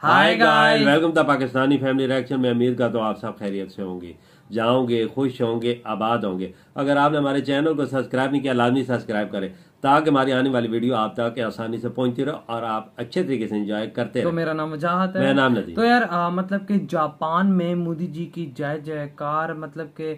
Hi guys, welcome to Pakistani family reaction. मैं उम्मीद करता हूँ आप सब खैरियत से होंगे, जाओगे, खुश होंगे, आबाद होंगे। अगर आपने हमारे चैनल को सब्सक्राइब नहीं किया, लाजमी सब्सक्राइब करें ताकि हमारी आने वाली वीडियो आप तक आसानी से पहुंचती रहे और आप अच्छे तरीके से एंजॉय करते रहे। तो मेरा नाम मुजाहत है। मेरा नाम नदीम। तो यार मतलब कि जापान में मोदी जी की जय जयकार, मतलब के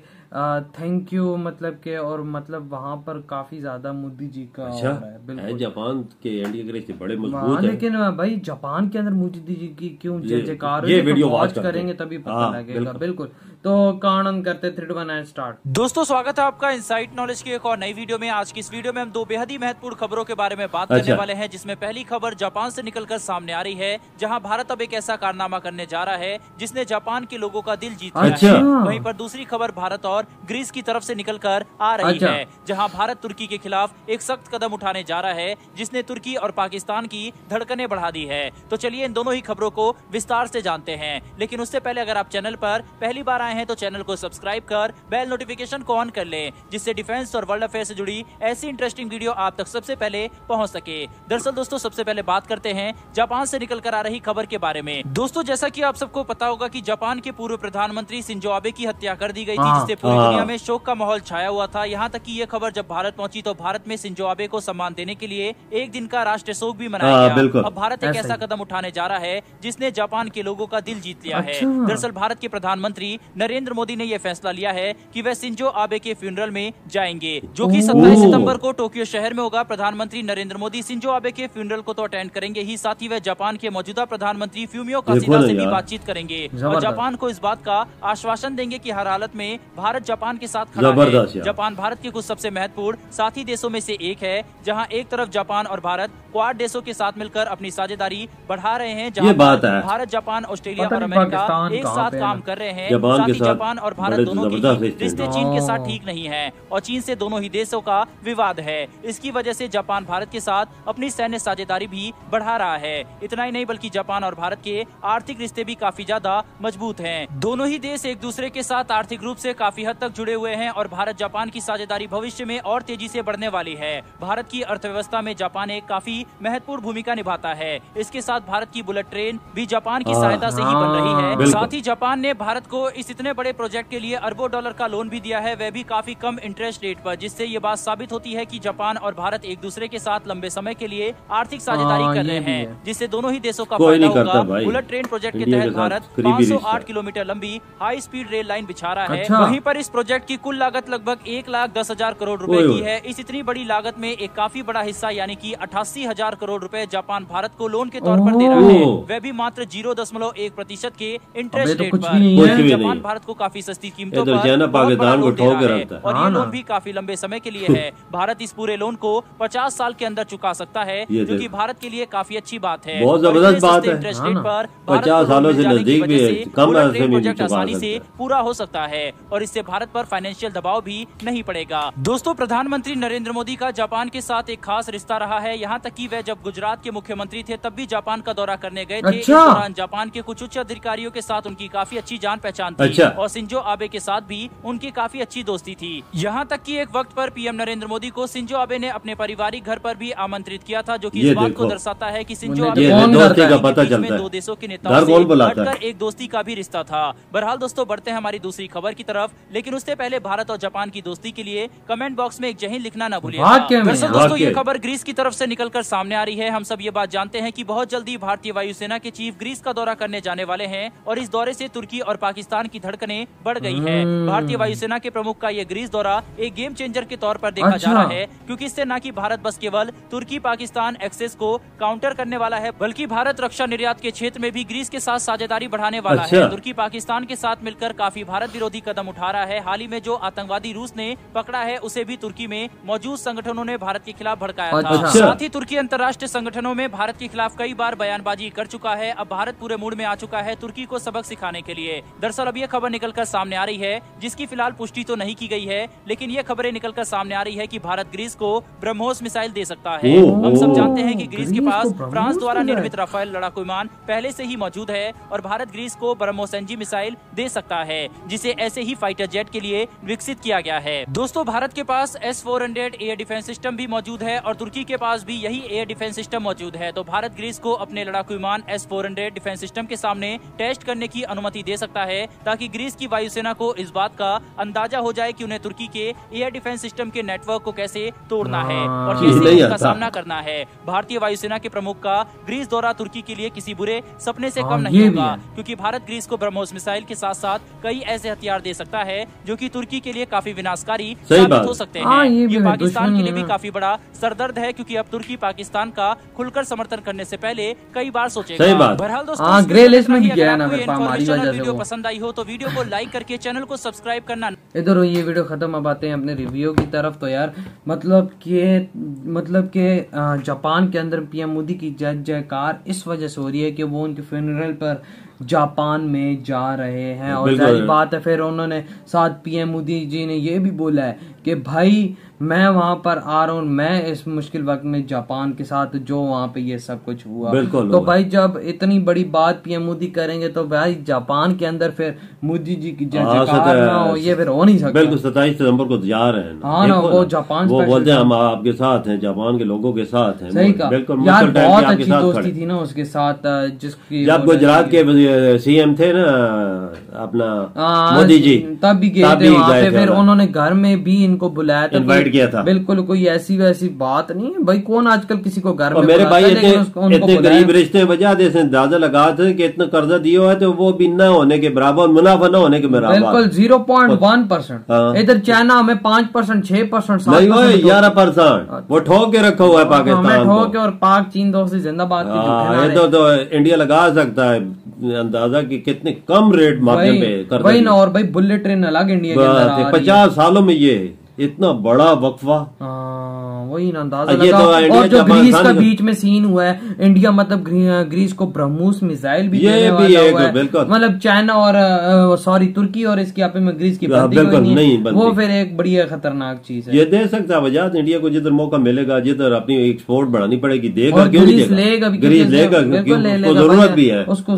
थैंक यू, मतलब के और मतलब वहाँ पर काफी ज्यादा मोदी जी का अच्छा है। बिल्कुल जापान के इंडिया के रिश्ते बड़े मजबूत हैं। लेकिन भाई जापान के अंदर मोदी जी की क्यों जय जयकार, ये वीडियो वॉच करेंगे तभी पता लगेगा। बिल्कुल तो काउंट करते 3 2 1 स्टार्ट। दोस्तों स्वागत है आपका इनसाइट नॉलेज की एक और नई वीडियो में। आज की इस वीडियो में हम दो बेहद ही महत्वपूर्ण खबरों के बारे में बात करने वाले हैं, जिसमें पहली खबर जापान से निकलकर सामने आ रही है, जहां भारत अब एक ऐसा कारनामा करने जा रहा है जिसने जापान के लोगों का दिल जीत लिया है। वहीं पर दूसरी खबर भारत और ग्रीस की तरफ से निकलकर आ रही है, जहां भारत तुर्की के खिलाफ एक सख्त कदम उठाने जा रहा है, जिसने तुर्की और पाकिस्तान की धड़कनें बढ़ा दी है। तो चलिए इन दोनों ही खबरों को विस्तार से जानते हैं, लेकिन उससे पहले अगर आप चैनल पर पहली बार आए हैं तो चैनल को सब्सक्राइब कर बेल नोटिफिकेशन को ऑन कर लें, जिससे डिफेंस और वर्ल्ड अफेयर से जुड़ी ऐसी इंटरेस्टिंग वीडियो आप तक सबसे पहले पहुंच सके। दरअसल दोस्तों सबसे पहले बात करते हैं जापान से निकलकर आ रही खबर के बारे में। दोस्तों जैसा कि आप सबको पता होगा कि जापान के पूर्व प्रधानमंत्री शिंजो आबे की हत्या कर दी गई थी, जिससे पूरी दुनिया में शोक का माहौल छाया हुआ था। यहाँ तक कि ये खबर जब भारत पहुंची तो भारत में शिंजो आबे को सम्मान देने के लिए एक दिन का राष्ट्रीय शोक भी मनाया गया। अब भारत एक ऐसा कदम उठाने जा रहा है जिसने जापान के लोगों का दिल जीत लिया है। दरअसल भारत के प्रधानमंत्री नरेंद्र मोदी ने यह फैसला लिया है कि वह शिंजो आबे के फ्यूनरल में जाएंगे, जो कि 27 सितंबर को टोक्यो शहर में होगा। प्रधानमंत्री नरेंद्र मोदी शिंजो आबे के फ्यूनरल को तो अटेंड करेंगे ही, साथ ही वह जापान के मौजूदा प्रधानमंत्री फ्यूमियो किशिदा से भी बातचीत करेंगे और जापान को इस बात का आश्वासन देंगे कि हर हालत में भारत जापान के साथ खड़ा है। जापान भारत के कुछ सबसे महत्वपूर्ण साथी देशों में से एक है, जहां एक तरफ जापान और भारत क्वाड देशों के साथ मिलकर अपनी साझेदारी बढ़ा रहे हैं, जहां भारत, जापान, ऑस्ट्रेलिया और अमेरिका एक साथ काम कर रहे हैं। साथ ही जापान और भारत दोनों के रिश्ते चीन के साथ ठीक नहीं है और चीन से दोनों ही देशों का विवाद है। इसकी वजह से जापान भारत के साथ अपनी सैन्य साझेदारी भी बढ़ा रहा है। इतना ही नहीं बल्कि जापान और भारत के आर्थिक रिश्ते भी काफी ज्यादा मजबूत हैं। दोनों ही देश एक दूसरे के साथ आर्थिक रूप से काफी हद तक जुड़े हुए हैं और भारत जापान की साझेदारी भविष्य में और तेजी से बढ़ने वाली है। भारत की अर्थव्यवस्था में जापान एक काफी महत्वपूर्ण भूमिका निभाता है। इसके साथ भारत की बुलेट ट्रेन भी जापान की सहायता से ही बन रही है। साथ ही जापान ने भारत को इस इतने बड़े प्रोजेक्ट के लिए अरबों डॉलर का लोन भी दिया है, वह भी काफी कम इंटरेस्ट रेट पर, जिससे ये बात साबित होती है कि जापान और भारत एक दूसरे के साथ लंबे समय के लिए आर्थिक साझेदारी कर रहे हैं, जिससे दोनों ही देशों का फायदा होगा। बुलेट ट्रेन प्रोजेक्ट के तहत भारत 508 किलोमीटर लंबी हाई स्पीड रेल लाइन बिछा रहा है। वहीं पर इस प्रोजेक्ट की कुल लागत लगभग 1,10,000 करोड़ रुपए की है। इस इतनी बड़ी लागत में एक काफी बड़ा हिस्सा यानी कि 88,000 करोड़ रुपए जापान भारत को लोन के तौर पर दे रहा है, वह भी मात्र 0.1% के इंटरेस्ट रेट पर। जापान भारत को काफी सस्ती कीमतों पर पाकिस्तान को ठोक के रखता है और ये लोन भी काफी लंबे समय के लिए है। भारत इस पूरे लोन को 50 साल के अंदर चुका सकता है, जो कि भारत के लिए काफी अच्छी बात है। बहुत जबरदस्त बात है। इंटरेस्ट रेट पर 50 सालों से नजदीक भी है, कम प्रोजेक्ट आसानी से पूरा हो सकता है और इससे भारत पर फाइनेंशियल दबाव भी नहीं पड़ेगा। दोस्तों प्रधानमंत्री नरेंद्र मोदी का जापान के साथ एक खास रिश्ता रहा है, यहाँ तक कि वह जब गुजरात के मुख्यमंत्री थे तब भी जापान का दौरा करने गए थे। इस दौरान जापान के कुछ उच्च अधिकारियों के साथ उनकी काफी अच्छी जान पहचान थी और शिंजो आबे के साथ भी उनकी काफी अच्छी दोस्ती थी। यहाँ तक कि एक वक्त पर पीएम नरेंद्र मोदी को शिंजो आबे ने अपने पारिवारिक घर पर भी आमंत्रित किया था, जो कि इस बात को दर्शाता है कि शिंजो आबे में दो देशों के नेताओं से हटकर एक दोस्ती का भी रिश्ता था। बहरहाल दोस्तों बढ़ते हैं हमारी दूसरी खबर की तरफ, लेकिन उससे पहले भारत और जापान की दोस्ती के लिए कमेंट बॉक्स में एक जय हिंद लिखना न भूलिएगा। वैसे दोस्तों ये खबर ग्रीस की तरफ से निकलकर सामने आ रही है। हम सब ये बात जानते हैं कि बहुत जल्दी भारतीय वायुसेना के चीफ ग्रीस का दौरा करने जाने वाले हैं और इस दौरे से तुर्की और पाकिस्तान की धड़कनें बढ़ गई है। भारतीय वायुसेना के प्रमुख का ये ग्रीस दौरा एक गेम चेंजर के तौर पर देखा जा रहा है, क्योंकि इससे न कि भारत बस केवल तुर्की पाकिस्तान एक्सेस को काउंटर करने वाला है, बल्कि भारत रक्षा निर्यात के क्षेत्र में भी ग्रीस के साथ साझेदारी बढ़ाने वाला है। तुर्की पाकिस्तान के साथ मिलकर काफी भारत विरोधी कदम उठा रहा है। हाल ही में जो आतंकवादी रूस ने पकड़ा है, उसे भी तुर्की में मौजूद संगठनों ने भारत के खिलाफ भड़काया था। साथ ही तुर्की अंतर्राष्ट्रीय संगठनों में भारत के खिलाफ कई बार बयानबाजी कर चुका है। अब भारत पूरे मूड में आ चुका है तुर्की को सबक सिखाने के लिए। दरअसल अब ये खबर निकलकर सामने आ रही है, जिसकी फिलहाल पुष्टि तो नहीं की गई है, लेकिन ये खबरें निकलकर सामने आ रही है कि भारत ग्रीस को ब्रह्मोस मिसाइल दे सकता है। हम सब जानते हैं कि ग्रीस के पास फ्रांस द्वारा निर्मित राफेल लड़ाकू विमान पहले से ही मौजूद है और भारत ग्रीस को ब्रह्मोस एनजी मिसाइल दे सकता है, जिसे ऐसे ही फाइटर जेट के लिए विकसित किया गया है। दोस्तों, भारत के पास S-400 एयर डिफेंस सिस्टम भी मौजूद है और तुर्की के पास भी यही एयर डिफेंस सिस्टम मौजूद है। तो भारत ग्रीस को अपने लड़ाकू विमान S-400 डिफेंस सिस्टम के सामने टेस्ट करने की अनुमति दे सकता है, ताकि ग्रीस की वायुसेना को इस बात का अंदाजा हो जाए कि उन्हें तुर्की के एयर डिफेंस सिस्टम के नेटवर्क को कैसे तोड़ना है और कैसे उसका सामना करना है। भारतीय वायुसेना के प्रमुख का ग्रीस दौरा तुर्की के लिए किसी बुरे सपने से कम नहीं होगा, क्योंकि भारत ग्रीस को ब्रह्मोस मिसाइल के साथ साथ कई ऐसे हथियार दे सकता है जो कि तुर्की के लिए काफी विनाशकारी साबित हो सकते हैं। ये पाकिस्तान के लिए भी काफी बड़ा सरदर्द है, क्योंकि अब तुर्की पाकिस्तान का खुलकर समर्थन करने से पहले कई बार सोचेगा। बहरहाल दोस्तों, वीडियो पसंद आई हो तो वीडियो को लाइक करके चैनल को सब्सक्राइब करना। इधर ये वीडियो खत्म, अब आते हैं अपने रिव्यू की तरफ। तो यार मतलब कि जापान के अंदर पीएम मोदी की जय जयकार इस वजह से हो रही है कि वो उनके फ्यूनरल पर जापान में जा रहे हैं। और जाहिर बात है, फिर उन्होंने साथ पीएम मोदी जी ने ये भी बोला है कि भाई मैं वहां पर आ रहा हूँ, मैं इस मुश्किल वक्त में जापान के साथ जो वहां पे ये सब कुछ हुआ। तो भाई जब इतनी बड़ी बात पीएम मोदी करेंगे तो भाई जापान के अंदर फिर मोदी जी की जय जयकार ना हो, ये फिर हो नहीं सकता। बिल्कुल 27 सितंबर को जा रहे हैं। हाँ ना, वो जापान वो बोलते हैं हम आपके साथ हैं, जापान के लोगों के साथ हैं। सही कहा यार, बहुत अच्छी दोस्ती थी ना उसके साथ, जिसकी जब गुजरात के सीएम थे ना अपना मोदी जी, तब भी गए थे वहाँ पे। फिर उन्होंने घर में भी इनको बुलाया था, इनवाइट किया था। बिल्कुल कोई ऐसी वैसी बात नहीं है भाई, कौन आजकल किसी को घर में मेरे भाई इतने गरीब रिश्ते वजह से अंदाजा लगा थे कि इतना कर्जा दिया है तो वो भी न होने के बराबर, मुनाफा न होने के बराबर, बिल्कुल 0.1%। इधर चाइना में 5%, 6%, 11%। वो ठोक के रखा हुआ है पाकिस्तान, ठोक के। और पाक चीन दोस्ती जिंदाबाद। ये तो इंडिया लगा सकता है अंदाजा कि कितने कम रेट मार्केट पे कर भाई ना। और भाई बुलेट ट्रेन अलग इंडिया के अंदर 50 सालों में ये इतना बड़ा वक्फा, वही ना अंदाजा लगा। और जो ग्रीस का बीच में सीन हुआ है, इंडिया मतलब ग्रीस को ब्रह्मोस मिसाइल भी देने वाला हुआ है। मतलब चाइना और सॉरी तुर्की और इसके आपस में ग्रीस की नहीं, वो फिर एक बड़ी खतरनाक चीज है। ये दे सकता है इंडिया को जिधर मौका मिलेगा, जिधर अपनी एक्सपोर्ट बढ़ानी पड़ेगी देगा, ग्रीस लेगा, जरूरत भी है उसको।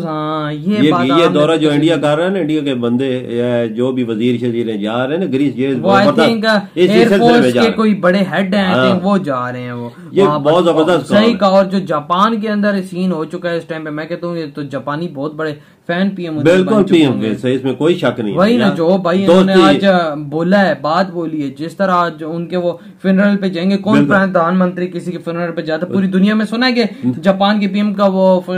ये दौरा जो इंडिया कर रहा है ना, इंडिया के बंदे जो भी वजीर शजीर जा रहे हैं ना ग्रीस, ये एयरफोर्स के कोई बड़े हेड हैं वो जा रहे हैं, वो ये बहुत जबरदस्त सही कहा। और जो जापान के अंदर सीन हो चुका है इस टाइम पे, मैं कहता हूँ ये तो जापानी बहुत बड़े फैन पीएम, बिल्कुल पीएम से इसमें कोई शक नहीं। वही ना जो भाई उन्होंने आज बोला है, बात बोली है, जिस तरह आज उनके वो फ्यूनरल पे जाएंगे। कौन प्रधानमंत्री किसी के फ्यूनरल पे जाता? पूरी दुनिया में सुना है कि जापान के पीएम का वो हो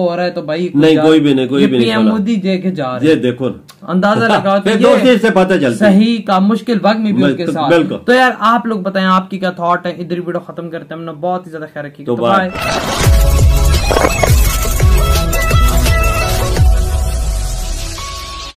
रहा है, तो भाई नहीं कोई भी नहीं पीएम मोदी देखे जा रहे हैं। देखो अंदाजा लगा से पता चलता सही का मुश्किल वक्त में भी उसके साथ। तो यार आप लोग बताएं आपकी क्या थॉट है। इधर वीडियो खत्म करते हैं, हमने बहुत ही ज्यादा ख्याल रखिए। तो बाय।